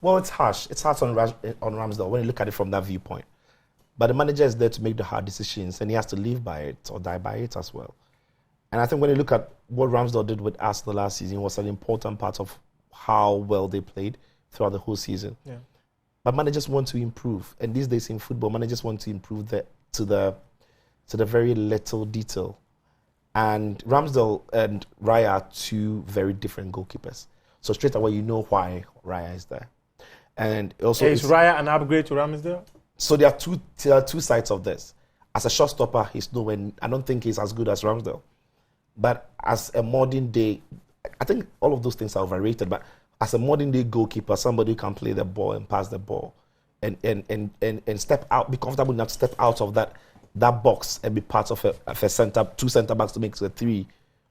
Well, it's harsh. It's harsh on Ramsdale when you look at it from that viewpoint. But the manager is there to make the hard decisions, and he has to live by it or die by it as well. And I think when you look at what Ramsdale did with Arsenal last season, it was an important part of how well they played throughout the whole season. Yeah. But managers want to improve, and these days in football, managers want to improve to the very little detail. And Ramsdale and Raya are two very different goalkeepers. So straight away, you know why Raya is there. And also, is Raya an upgrade to Ramsdale? So there are two sides of this. As a shotstopper, he's nowhere. I don't think he's as good as Ramsdale. But as a modern day, I think all of those things are overrated. But as a modern day goalkeeper, somebody who can play the ball and pass the ball, and step out, be comfortable enough to step out of that box and be part of two centre backs to make it a three.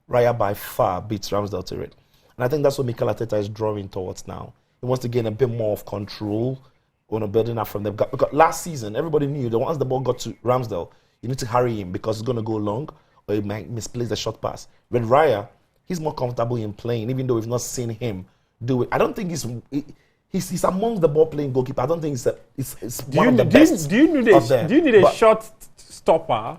Raya by far beats Ramsdale to it. And I think that's what Mikel Arteta is drawing towards now. He wants to gain a bit more of control on building up from them. Because last season, everybody knew that once the ball got to Ramsdale, you need to hurry him because it's going to go long or he might misplace the short pass. With Raya, he's more comfortable in playing, even though we've not seen him do it. I don't think he's among the ball-playing goalkeeper. I don't think it's one of the best. Do you need a shot stopper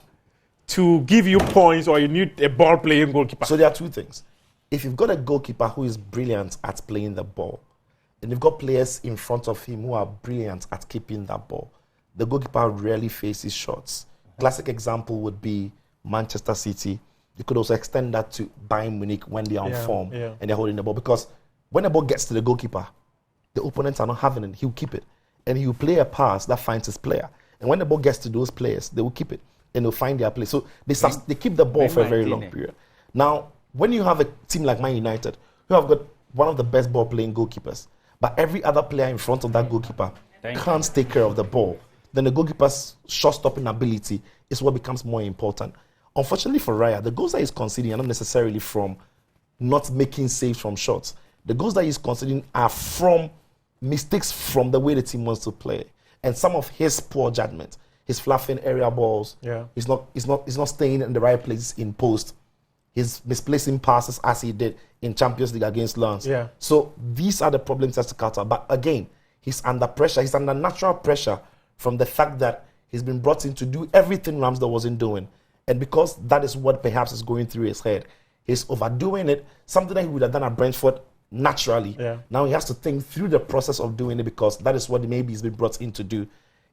to give you points, or you need a ball-playing goalkeeper? So there are two things. If you've got a goalkeeper who is brilliant at playing the ball, and you've got players in front of him who are brilliant at keeping that ball, the goalkeeper rarely faces shots. Classic example would be Manchester City. You could also extend that to Bayern Munich when they are on form and they're holding the ball. Because when the ball gets to the goalkeeper, the opponents are not having it. He'll keep it. And he'll play a pass that finds his player. And when the ball gets to those players, they will keep it. And they'll find their place. So they keep the ball for a very long period. Now, when you have a team like Man United, who have got one of the best ball-playing goalkeepers, but every other player in front of that goalkeeper can't take care of the ball, then the goalkeeper's shot-stopping ability is what becomes more important. Unfortunately for Raya, the goals that he's conceding are not necessarily from not making saves from shots. The goals that he's conceding are from mistakes from the way the team wants to play. And some of his poor judgment, his fluffing area balls, he's not staying in the right places in post. He's misplacing passes as he did in Champions League against Lens. So these are the problems that's to counter. But again, he's under pressure. He's under natural pressure from the fact that he's been brought in to do everything Ramsdale wasn't doing. And because that is what perhaps is going through his head, he's overdoing it, something that he would have done at Brentford naturally. Now he has to think through the process of doing it because that is what maybe he's been brought in to do.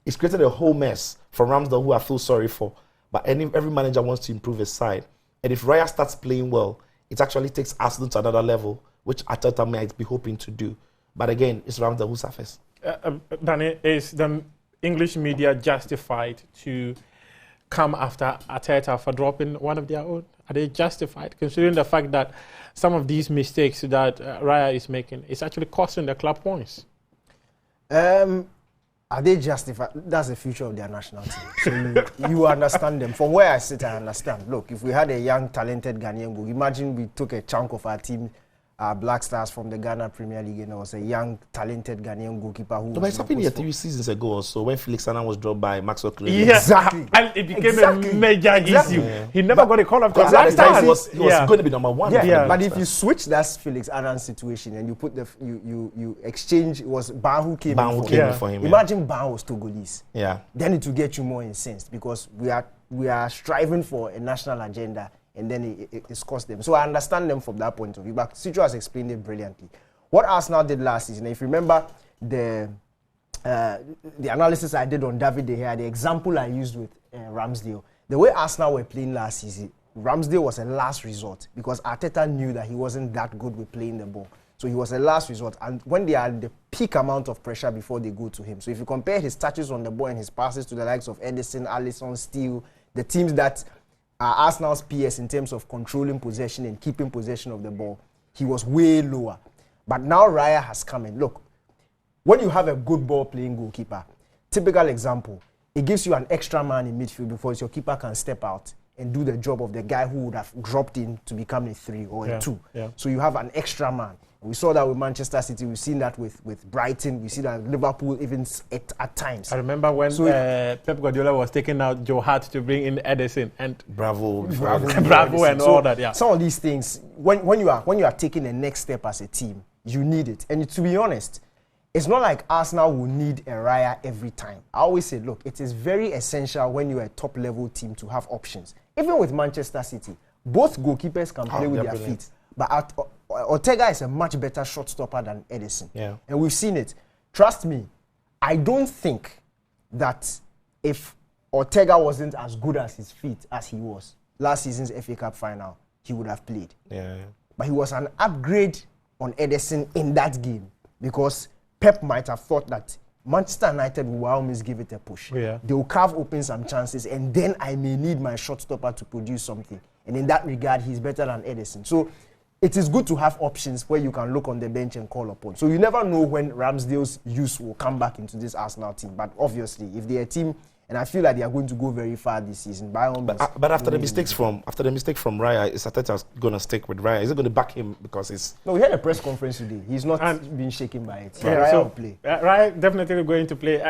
It's created a whole mess for Ramsdale, who I feel sorry for. But every manager wants to improve his side. And if Raya starts playing well, it actually takes Arsenal to another level, which Arteta might be hoping to do. But again, it's Ramsdale who suffers. Danny, is the English media justified to come after Arteta for dropping one of their own? Are they justified, considering the fact that some of these mistakes that Raya is making is actually costing the club points? Are they justified? That's the future of their national team. So you understand them. From where I sit, I understand. Look, if we had a young, talented Ghanaian goal, imagine we took a chunk of our team, Black Stars from the Ghana Premier League, and there was a young, talented Ghanaian goalkeeper who. But it's happened here 3 seasons ago or so when Felix Annan was dropped by Maxwell Cleary. Yes, exactly. And it became a major issue. He never got a call up. Because at the time he was going to be number one. But if you switch that Felix Annan situation and you put you exchange, it was Ban who came in for him. Imagine Ban was Togolese. Then it will get you more incensed because we are striving for a national agenda. And then it's cost them. So I understand them from that point of view. But Sicho has explained it brilliantly. What Arsenal did last season, if you remember the analysis I did on David De Gea, the example I used with Ramsdale, the way Arsenal were playing last season, Ramsdale was a last resort because Arteta knew that he wasn't that good with playing the ball. So he was a last resort. And when they are the peak amount of pressure before they go to him. So if you compare his touches on the ball and his passes to the likes of Edison, Alisson, Steele, the teams that Arsenal's PS in terms of controlling possession and keeping possession of the ball, he was way lower. But now Raya has come in. Look, when you have a good ball-playing goalkeeper, typical example, it gives you an extra man in midfield because your keeper can step out and do the job of the guy who would have dropped in to become a 3 or a 2. So you have an extra man. We saw that with Manchester City. We've seen that with Brighton. We see that with Liverpool even at times. I remember when Pep Guardiola was taking out Joe Hart to bring in Edison and Bravo and all that. Some of these things, when you are taking the next step as a team, you need it. And to be honest, it's not like Arsenal will need a Raya every time. I always say, look, it is very essential when you're a top-level team to have options. Even with Manchester City, both goalkeepers can play with their feet. But Ortega is a much better shot stopper than Ederson. Yeah. And we've seen it. Trust me, I don't think that if Ortega wasn't as good as his feet as he was last season's FA Cup final, he would have played. Yeah. But he was an upgrade on Ederson in that game because Pep might have thought that Manchester United will always give it a push. Yeah. They will carve open some chances, and then I may need my shot stopper to produce something. And in that regard, he's better than Ederson. So it is good to have options where you can look on the bench and call upon. So you never know when Ramsdale's use will come back into this Arsenal team. But obviously, if they're a team, and I feel like they are going to go very far this season. By all means, but after the mistake from Raya, is Arteta going to stick with Raya? Is it going to back him because it's... No, we had a press conference today. He's not been shaken by it. Yeah, Raya so will play. Raya definitely going to play.